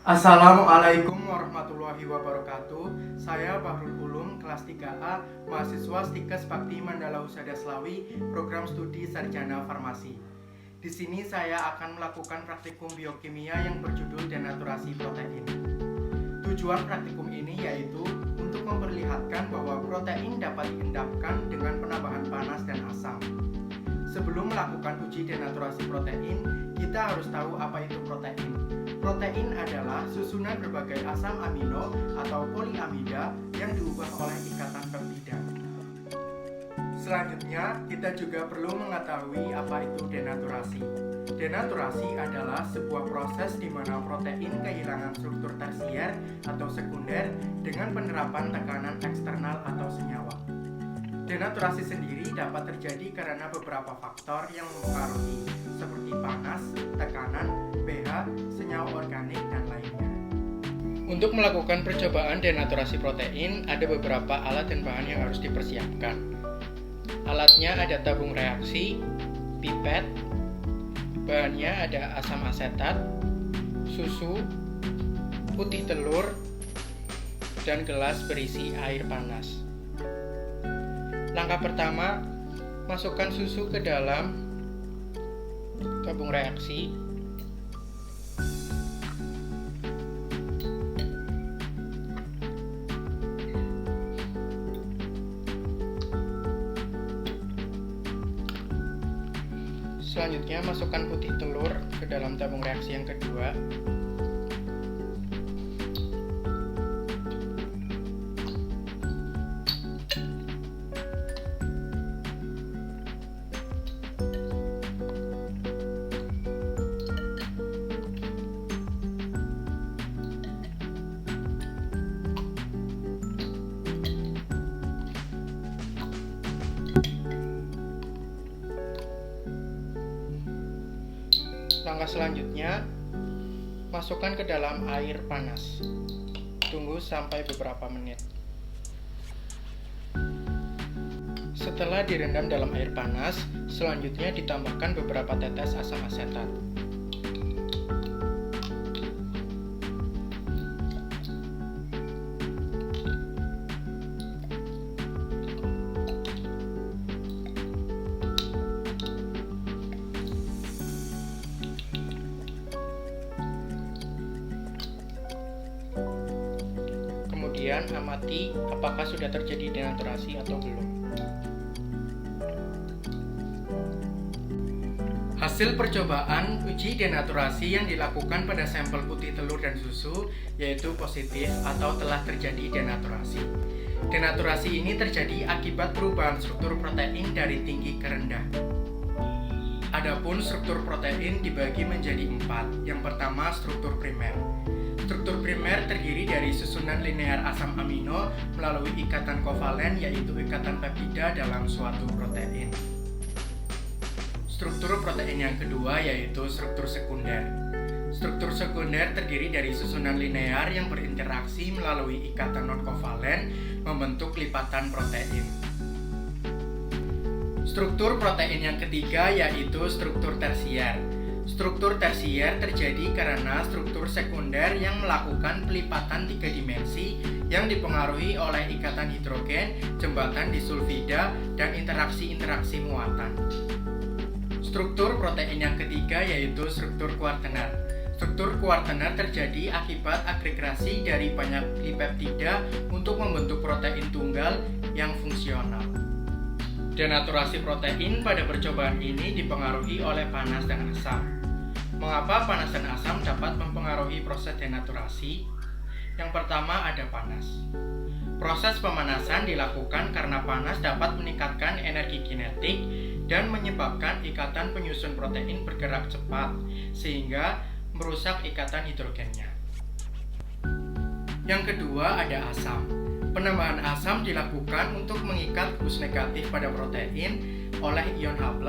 Assalamualaikum warahmatullahi wabarakatuh. Saya Bahrul Ulum, kelas 3A, mahasiswa Stikes Bakti Mandala Husada Slawi, program studi Sarjana Farmasi. Di sini saya akan melakukan praktikum biokimia yang berjudul denaturasi protein. Tujuan praktikum ini yaitu untuk memperlihatkan bahwa protein dapat diendapkan dengan penambahan panas dan asam. Sebelum melakukan uji denaturasi protein, kita harus tahu apa itu protein. Protein adalah susunan berbagai asam amino atau poliamida yang diubah oleh ikatan peptida. Selanjutnya, kita juga perlu mengetahui apa itu denaturasi. Denaturasi adalah sebuah proses di mana protein kehilangan struktur tersier atau sekunder dengan penerapan tekanan eksternal atau senyawa. Denaturasi sendiri dapat terjadi karena beberapa faktor yang mempengaruhi, seperti panas, tekanan, pH, senyawa organik, dan lainnya. Untuk melakukan percobaan denaturasi protein, ada beberapa alat dan bahan yang harus dipersiapkan. Alatnya ada tabung reaksi, pipet, bahannya ada asam asetat, susu, putih telur, dan gelas berisi air panas. Langkah pertama, masukkan susu ke dalam tabung reaksi. Selanjutnya, masukkan putih telur ke dalam tabung reaksi yang kedua. Langkah selanjutnya, masukkan ke dalam air panas. Tunggu sampai beberapa menit. Setelah direndam dalam air panas, selanjutnya ditambahkan beberapa tetes asam asetat. Kemudian amati apakah sudah terjadi denaturasi atau belum. Hasil percobaan uji denaturasi yang dilakukan pada sampel putih telur dan susu yaitu positif atau telah terjadi denaturasi. Denaturasi ini terjadi akibat perubahan struktur protein dari tinggi ke rendah. Adapun struktur protein dibagi menjadi 4. Yang pertama, struktur primer. Struktur primer terdiri dari susunan linear asam amino melalui ikatan kovalen yaitu ikatan peptida dalam suatu protein. Struktur protein yang kedua yaitu struktur sekunder. Struktur sekunder terdiri dari susunan linear yang berinteraksi melalui ikatan non-kovalen membentuk lipatan protein. Struktur protein yang ketiga yaitu struktur tersier. Struktur tersier terjadi karena struktur sekunder yang melakukan pelipatan 3 dimensi yang dipengaruhi oleh ikatan hidrogen, jembatan disulfida, dan interaksi-interaksi muatan. Struktur protein yang ketiga yaitu struktur kuartener. Struktur kuartener terjadi akibat agregasi dari banyak peptida untuk membentuk protein tunggal yang fungsional. Denaturasi protein pada percobaan ini dipengaruhi oleh panas dan asam. Mengapa panas dan asam dapat mempengaruhi proses denaturasi? Yang pertama ada panas. Proses pemanasan dilakukan karena panas dapat meningkatkan energi kinetik dan menyebabkan ikatan penyusun protein bergerak cepat sehingga merusak ikatan hidrogennya. Yang kedua ada asam. Penambahan asam dilakukan untuk mengikat gugus negatif pada protein oleh ion H+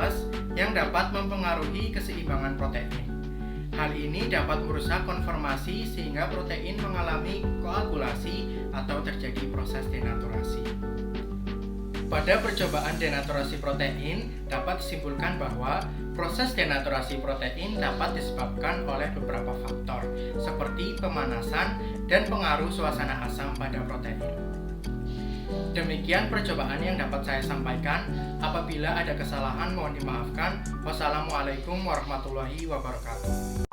yang dapat mempengaruhi keseimbangan protein. Hal ini dapat merusak konformasi sehingga protein mengalami koagulasi atau terjadi proses denaturasi. Pada percobaan denaturasi protein dapat disimpulkan bahwa proses denaturasi protein dapat disebabkan oleh beberapa faktor seperti kemanasan, dan pengaruh suasana asam pada protein. Demikian percobaan yang dapat saya sampaikan. Apabila ada kesalahan mohon dimaafkan. Wassalamualaikum warahmatullahi wabarakatuh.